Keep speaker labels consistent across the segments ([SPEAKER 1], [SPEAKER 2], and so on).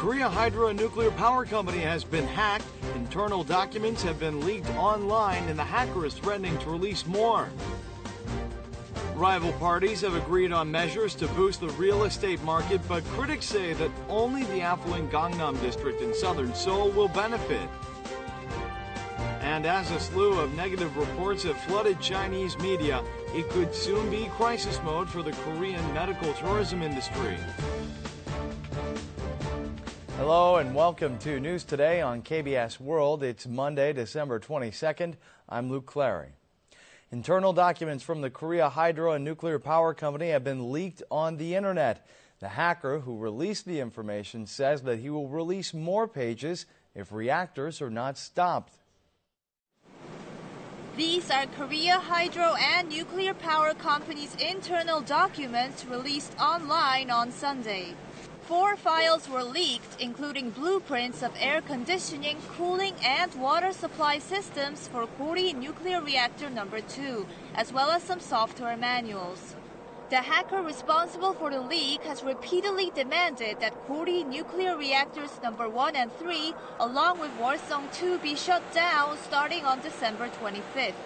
[SPEAKER 1] Korea Hydro Nuclear Power Company has been hacked. Internal documents have been leaked online, and the hacker is threatening to release more. Rival parties have agreed on measures to boost the real estate market, but critics say that only the affluent Gangnam district in southern Seoul will benefit. And as a slew of negative reports have flooded Chinese media, it could soon be crisis mode for the Korean medical tourism industry. Hello and welcome to News Today on KBS World. It's Monday, December 22nd. I'm Luke Clary. Internal documents from the Korea Hydro and Nuclear Power Company have been leaked on the internet. The hacker who released the information says that he will release more pages if reactors are not stopped.
[SPEAKER 2] These are Korea Hydro and Nuclear Power Company's internal documents released online on Sunday. 4 files were leaked, including blueprints of air conditioning, cooling, and water supply systems for Gori nuclear reactor number 2, as well as some software manuals. The hacker responsible for the leak has repeatedly demanded that Gori nuclear reactors number 1 and 3, along with Walsung 2, be shut down starting on December 25th.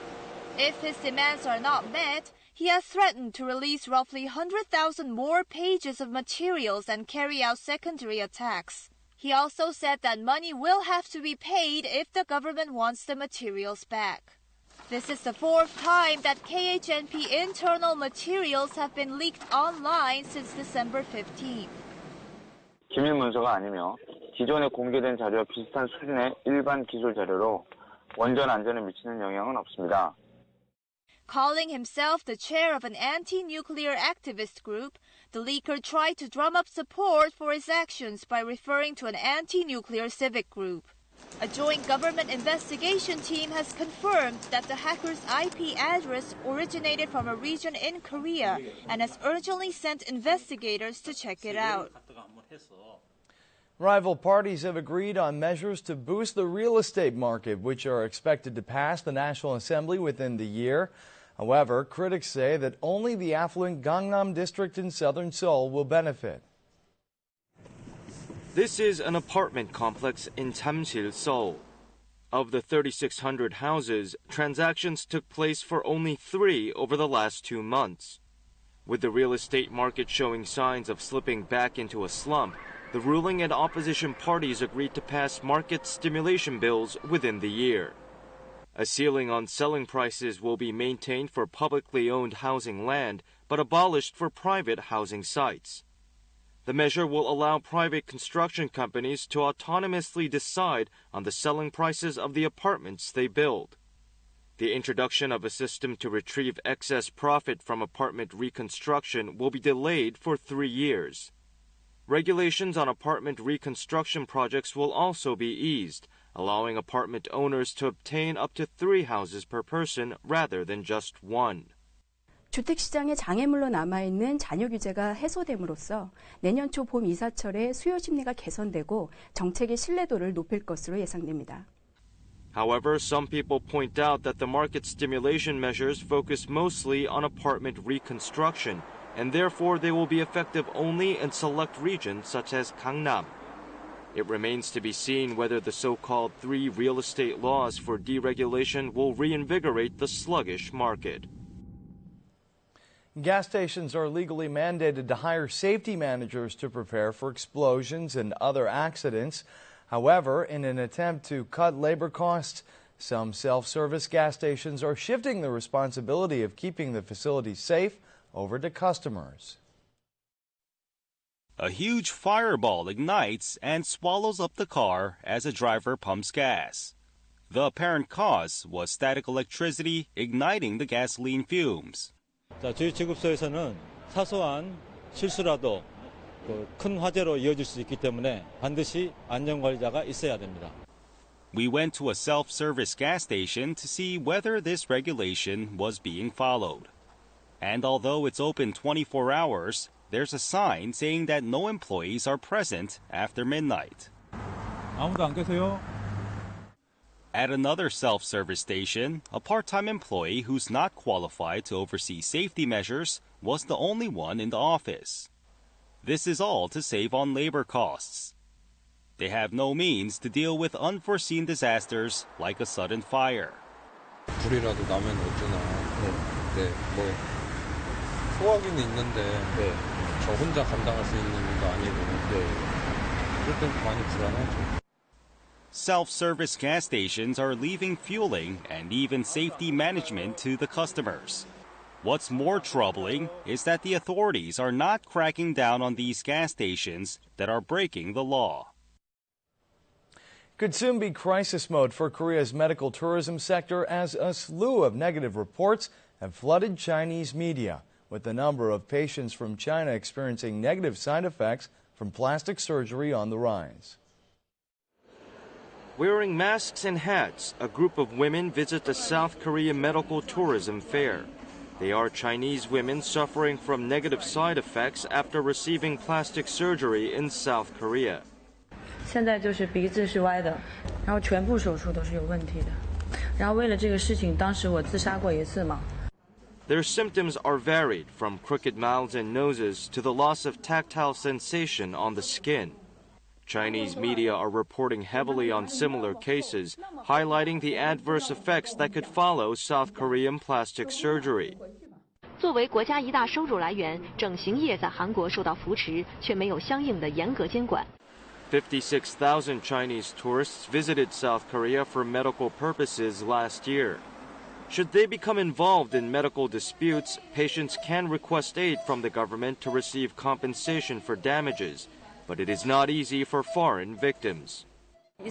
[SPEAKER 2] If his demands are not met, he has threatened to release roughly 100,000 more pages of materials and carry out secondary attacks. He also said that money will have to be paid if the government wants the materials back. This is the 4th time that KHNP internal materials have been leaked online since December 15th.
[SPEAKER 3] 기밀 문서가 아니며 기존에 공개된 자료와 비슷한 수준의 일반 기술 자료로 원전 안전에 미치는 영향은 없습니다.
[SPEAKER 2] Calling himself the chair of an anti-nuclear activist group, the leaker tried to drum up support for his actions by referring to an anti-nuclear civic group. A joint government investigation team has confirmed that the hacker's IP address originated from a region in Korea and has urgently sent investigators to check it out.
[SPEAKER 1] Rival parties have agreed on measures to boost the real estate market, which are expected to pass the National Assembly within the year. However, critics say that only the affluent Gangnam district in southern Seoul will benefit. This is an apartment complex in Jamsil, Seoul. Of the 3,600 houses, transactions took place for only 3 over the last 2 months. With the real estate market showing signs of slipping back into a slump, the ruling and opposition parties agreed to pass market stimulation bills within the year. A ceiling on selling prices will be maintained for publicly owned housing land, but abolished for private housing sites. The measure will allow private construction companies to autonomously decide on the selling prices of the apartments they build. The introduction of a system to retrieve excess profit from apartment reconstruction will be delayed for 3 years. Regulations on apartment reconstruction projects will also be eased, allowing apartment owners to obtain up to 3 houses per person rather than just 1.
[SPEAKER 4] 주택시장의 장애물로 남아있는 잔여 규제가 해소됨으로써 내년 초 봄 이사철에 수요 심리가 개선되고 정책의 신뢰도를 높일 것으로 예상됩니다.
[SPEAKER 1] However, some people point out that the market stimulation measures focus mostly on apartment reconstruction, and therefore they will be effective only in select regions such as Gangnam. It remains to be seen whether the so-called 3 real estate laws for deregulation will reinvigorate the sluggish market. Gas stations are legally mandated to hire safety managers to prepare for explosions and other accidents. However, in an attempt to cut labor costs, some self-service gas stations are shifting the responsibility of keeping the facilities safe over to customers.
[SPEAKER 5] A huge fireball ignites and swallows up the car as a driver pumps gas. The apparent cause was static electricity igniting the gasoline fumes.
[SPEAKER 6] 저희 지급소에서는 사소한 실수라도 큰 화재로 이어질 수 있기 때문에 반드시 안전관리자가 있어야 됩니다.
[SPEAKER 5] We went to a self-service gas station to see whether this regulation was being followed. And although it's open 24 hours, there's a sign saying that no employees are present after midnight.
[SPEAKER 6] 아무도 안 계세요?
[SPEAKER 5] At another self-service station, a part-time employee who's not qualified to oversee safety measures was the only one in the office. This is all to save on labor costs. They have no means to deal with unforeseen disasters like a sudden fire.
[SPEAKER 6] 불이라도 나면 어쩌나. 네, 뭐 소화기는 있는데 저 혼자 감당할 수 있는 일도 아니고. 그럴 땐 많이 불안하죠.
[SPEAKER 5] Self-service gas stations are leaving fueling and even safety management to the customers. What's more troubling is that the authorities are not cracking down on these gas stations that are breaking the law.
[SPEAKER 7] Could soon be crisis mode for Korea's medical tourism sector as a slew of negative reports have flooded Chinese media, with the number of patients from China experiencing negative side effects from plastic surgery on the rise.
[SPEAKER 1] Wearing masks and hats, a group of women visit the South Korea Medical Tourism Fair. They are Chinese women suffering from negative side effects after receiving plastic surgery in South Korea.
[SPEAKER 8] 现在就是鼻子是歪的，然后全部手术都是有问题的。然后为了这个事情，当时我自杀过一次嘛。
[SPEAKER 1] Their symptoms are varied, from crooked mouths and noses to the loss of tactile sensation on the skin. Chinese media are reporting heavily on similar cases, highlighting the adverse effects that could follow South Korean plastic surgery.
[SPEAKER 9] 作为国家一大收入来源，整形业在韩国受到扶持，却没有相应的严格监管。
[SPEAKER 1] 56,000 Chinese tourists visited South Korea for medical purposes last year. Should they become involved in medical disputes, patients can request aid from the government to receive compensation for damages, but it is not easy for foreign victims.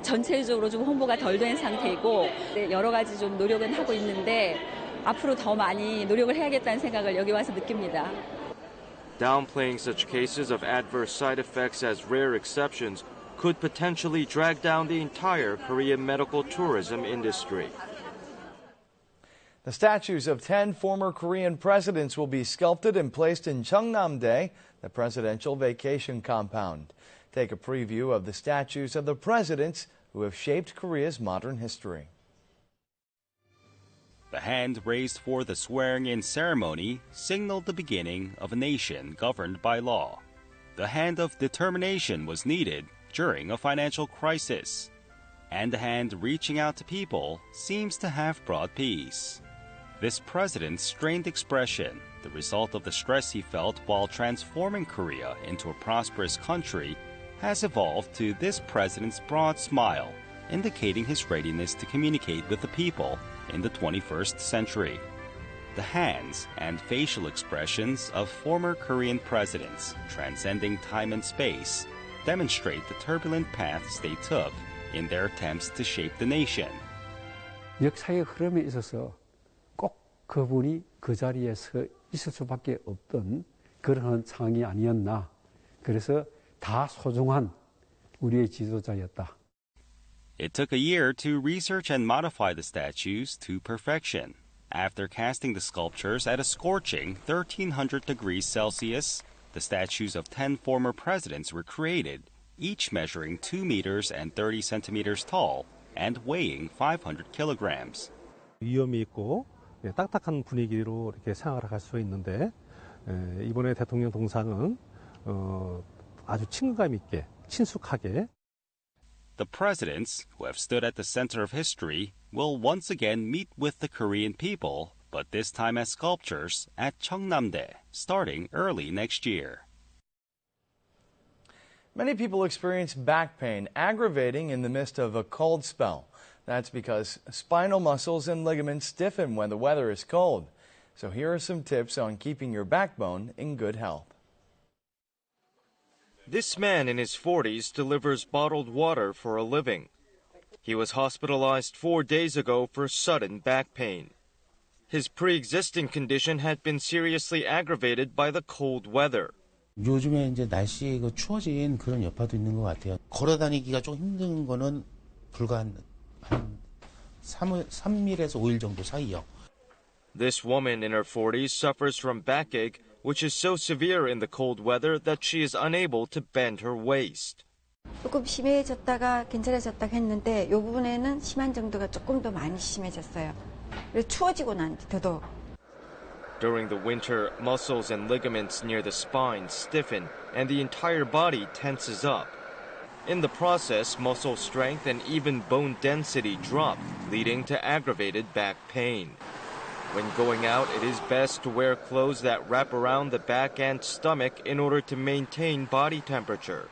[SPEAKER 10] 전체적으로 좀 홍보가 덜 된 상태이고 여러 가지 좀 노력은 하고 있는데 앞으로 더 많이 노력을 해야겠다는 생각을 여기 와서 느낍니다.
[SPEAKER 1] Downplaying such cases of adverse side effects as rare exceptions could potentially drag down the entire Korean medical tourism industry.
[SPEAKER 7] The statues of 10 former Korean presidents will be sculpted and placed in Cheongnam-dae, the presidential vacation compound. Take a preview of the statues of the presidents who have shaped Korea's modern history.
[SPEAKER 5] The hand raised for the swearing-in ceremony signaled the beginning of a nation governed by law. The hand of determination was needed during a financial crisis. And the hand reaching out to people seems to have brought peace. This president's strained expression, the result of the stress he felt while transforming Korea into a prosperous country, has evolved to this president's broad smile, indicating his readiness to communicate with the people in the 21st century. The hands and facial expressions of former Korean presidents, transcending time and space, demonstrate the turbulent paths they took in their attempts to shape the nation.
[SPEAKER 11] 역사의 흐름에 있어서 꼭 그분이 그 자리에 서 있을 수밖에 없던 그런 상황이 아니었나. 그래서 다 소중한 우리의 지도자였다.
[SPEAKER 5] It took a year to research and modify the statues to perfection. After casting the sculptures at a scorching 1,300 degrees Celsius, the statues of 10 former presidents were created, each measuring 2 meters and 30 centimeters tall and weighing 500 kilograms.
[SPEAKER 12] 위험이 있고 딱딱한 분위기로 이렇게 생각을 할 수 있는데 이번에 대통령 동상은 아주 친근감 있게 친숙하게.
[SPEAKER 5] The presidents, who have stood at the center of history, will once again meet with the Korean people, but this time as sculptures at Cheongnam-dae, starting early next year.
[SPEAKER 7] Many people experience back pain, aggravating in the midst of a cold spell. That's because spinal muscles and ligaments stiffen when the weather is cold. So here are some tips on keeping your backbone in good health.
[SPEAKER 1] This man in his 40s delivers bottled water for a living. He was hospitalized 4 days ago for sudden back pain. His pre-existing condition had been seriously aggravated by the cold weather.
[SPEAKER 13] 요즘에 이제 날씨가 추워진 그런 여파도 있는 것 같아요. 걸어 다니기가 좀 힘든 거는 불과 한 3일에서 5일 정도 사이요.
[SPEAKER 1] This woman in her 40s suffers from backache, which is so severe in the cold weather that she is unable to bend her waist.
[SPEAKER 14] 조금 심해졌다가 괜찮아졌다가 했는데 이 부분에는 심한 정도가 조금 더 많이 심해졌어요. 그래서 추워지고 난 뒤 더더욱.
[SPEAKER 1] During the winter, muscles and ligaments near the spine stiffen and the entire body tenses up. In the process, muscle strength and even bone density drop, leading to aggravated back pain. When going out, it is best to wear clothes that wrap around the back and stomach in order to maintain body temperature.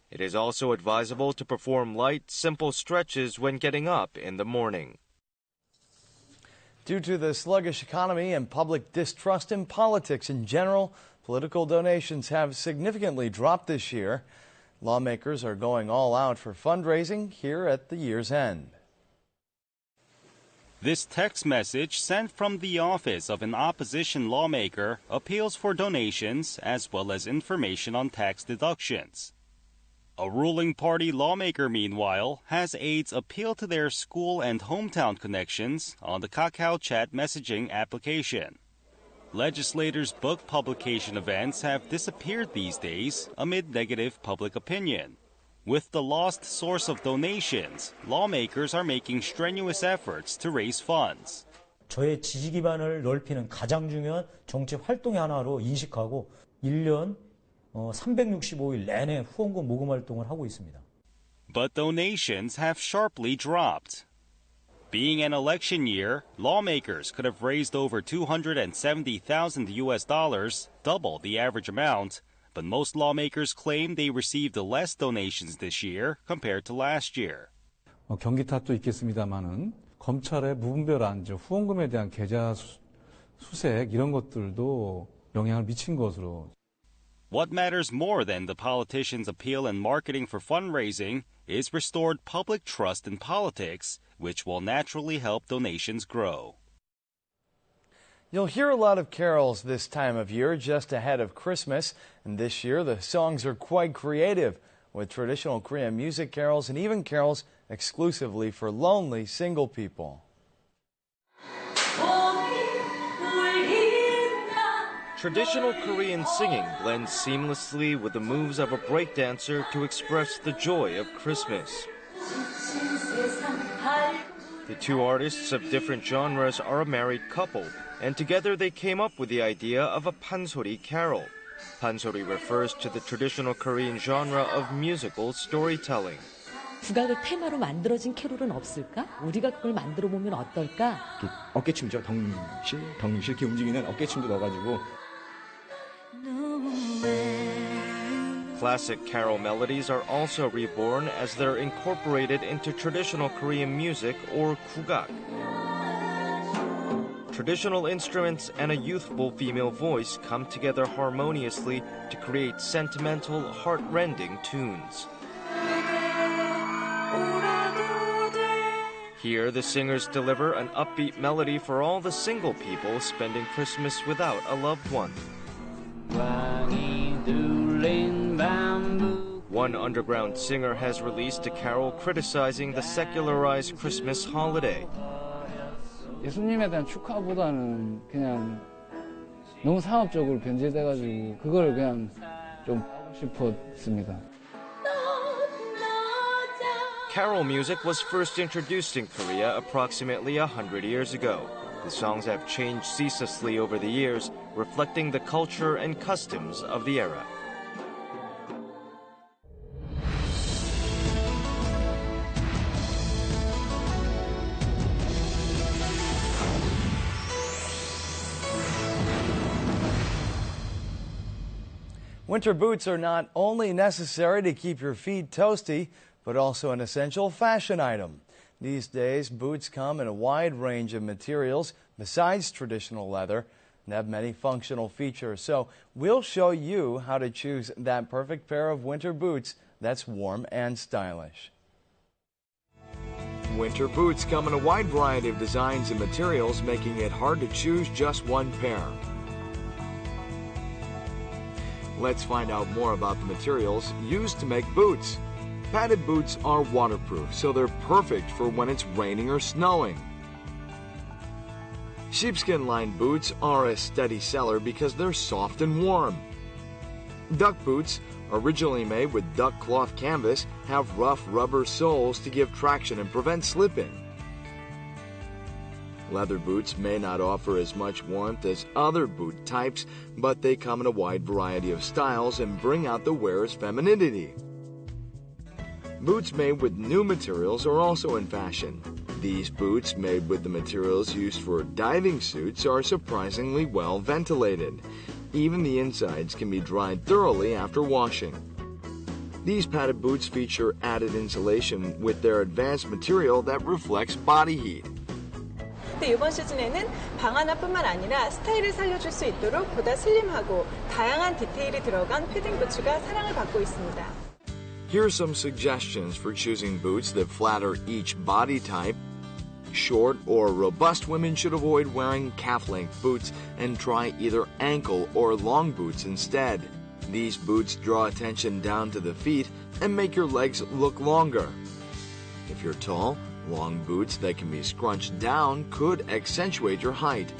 [SPEAKER 1] It is also advisable to perform light, simple stretches when getting up in the morning.
[SPEAKER 7] Due to the sluggish economy and public distrust in politics in general, political donations have significantly dropped this year. Lawmakers are going all out for fundraising here at the year's end.
[SPEAKER 5] This text message sent from the office of an opposition lawmaker appeals for donations as well as information on tax deductions. A ruling party lawmaker, meanwhile, has aides appeal to their school and hometown connections on the Kakao Chat messaging application. Legislators' book publication events have disappeared these days amid negative public opinion. With the lost source of donations, lawmakers are making strenuous efforts to raise funds.
[SPEAKER 15] 저의 지지 기반을 넓히는 가장 중요한 정책 활동의 하나로 인식하고 1년 365일 내내 후원금 모금 활동을 하고 있습니다.
[SPEAKER 5] But donations have sharply dropped. Being an election year, lawmakers could have raised over $270,000, double the average amount, but most lawmakers claim they received less donations this year compared to last year.
[SPEAKER 16] 경기 탓도 있겠습니다만은 검찰의 무분별한 후원금에 대한 계좌 수색 이런 것들도 영향을 미친 것으로.
[SPEAKER 5] What matters more than the politicians' appeal and marketing for fundraising is restored public trust in politics, which will naturally help donations grow.
[SPEAKER 7] You'll hear a lot of carols this time of year just ahead of Christmas, and this year the songs are quite creative, with traditional Korean music carols and even carols exclusively for lonely single people.
[SPEAKER 1] Traditional Korean singing blends seamlessly with the moves of a breakdancer to express the joy of Christmas. The two artists of different genres are a married couple, and together they came up with the idea of a pansori carol. Pansori refers to the traditional Korean genre of musical storytelling.
[SPEAKER 17] 국악을 테마로 만들어진 캐롤은 없을까? 우리가 그걸 만들어 보면 어떨까?
[SPEAKER 18] 어깨춤이죠. 덩실 이렇게 움직이는 어깨춤도 넣어가지고.
[SPEAKER 1] Classic carol melodies are also reborn as they're incorporated into traditional Korean music or kugak. Traditional instruments and a youthful female voice come together harmoniously to create sentimental, heart-rending tunes. Here, the singers deliver an upbeat melody for all the single people spending Christmas without a loved one. One underground singer has released a carol criticizing the secularized Christmas holiday.
[SPEAKER 19] 예수님에 대한 축하보다는 그냥 너무 상업적으로 변질돼가지고 그걸 그냥 좀 하고 싶었습니다.
[SPEAKER 1] Carol music was first introduced in Korea approximately 100 years ago. The songs have changed ceaselessly over the years, reflecting the culture and customs of the era.
[SPEAKER 7] Winter boots are not only necessary to keep your feet toasty, but also an essential fashion item. These days, boots come in a wide range of materials besides traditional leather and have many functional features. So we'll show you how to choose that perfect pair of winter boots that's warm and stylish. Winter boots come in a wide variety of designs and materials, making it hard to choose just one pair. Let's find out more about the materials used to make boots. Padded boots are waterproof, so they're perfect for when it's raining or snowing. Sheepskin-lined boots are a steady seller because they're soft and warm. Duck boots, originally made with duck cloth canvas, have rough rubber soles to give traction and prevent slipping. Leather boots may not offer as much warmth as other boot types, but they come in a wide variety of styles and bring out the wearer's femininity. Boots made with new materials are also in fashion. These boots made with the materials used for diving suits are surprisingly well ventilated. Even the insides can be dried thoroughly after washing. These padded boots feature added insulation with their advanced material that reflects body heat.
[SPEAKER 20] 근데 이번 시즌에는 방 하나뿐만 아니라 스타일을 살려줄 수 있도록 보다 슬림하고 다양한 디테일이 들어간 패딩 부츠가 사랑을 받고 있습니다.
[SPEAKER 7] Here are some suggestions for choosing boots that flatter each body type. Short or robust women should avoid wearing calf-length boots and try either ankle or long boots instead. These boots draw attention down to the feet and make your legs look longer. If you're tall, long boots that can be scrunched down could accentuate your height.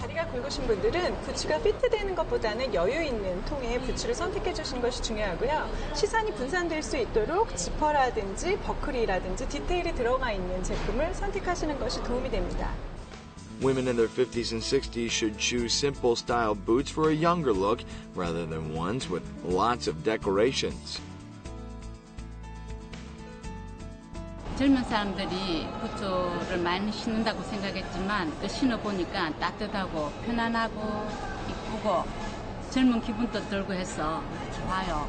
[SPEAKER 20] 다리가 굵으신 분들은 부츠가 피트되는 것보다는 여유 있는 통의 부츠를 선택해 주시는 것이 중요하고요. 시선이 분산될 수 있도록 지퍼라든지 버클이라든지 디테일이 들어가 있는 제품을 선택하시는 것이 도움이 됩니다.
[SPEAKER 7] Women in their 50s and 60s should choose simple style boots for a younger look rather than ones with lots of decorations.
[SPEAKER 21] 젊은 사람들이 부츠를 많이 신는다고 생각했지만 또 신어보니까 따뜻하고 편안하고 이쁘고 젊은 기분도 들고 해서 좋아요.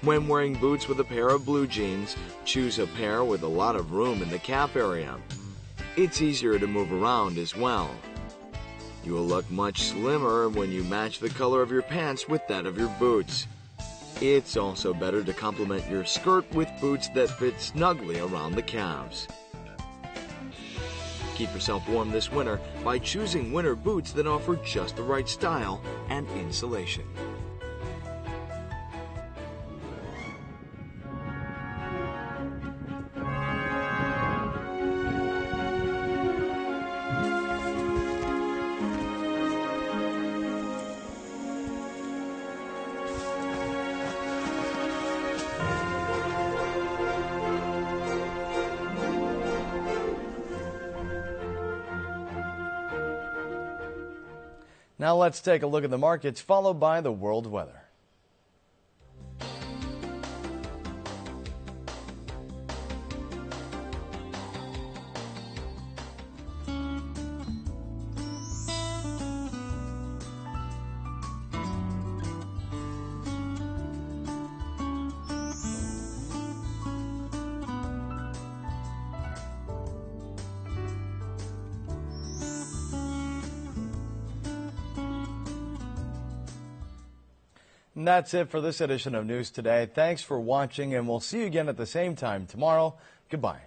[SPEAKER 7] When wearing boots with a pair of blue jeans, choose a pair with a lot of room in the calf area. It's easier to move around as well. You will look much slimmer when you match the color of your pants with that of your boots. It's also better to complement your skirt with boots that fit snugly around the calves. Keep yourself warm this winter by choosing winter boots that offer just the right style and insulation. Now let's take a look at the markets, followed by the world weather. And that's it for this edition of News Today. Thanks for watching, and we'll see you again at the same time tomorrow. Goodbye.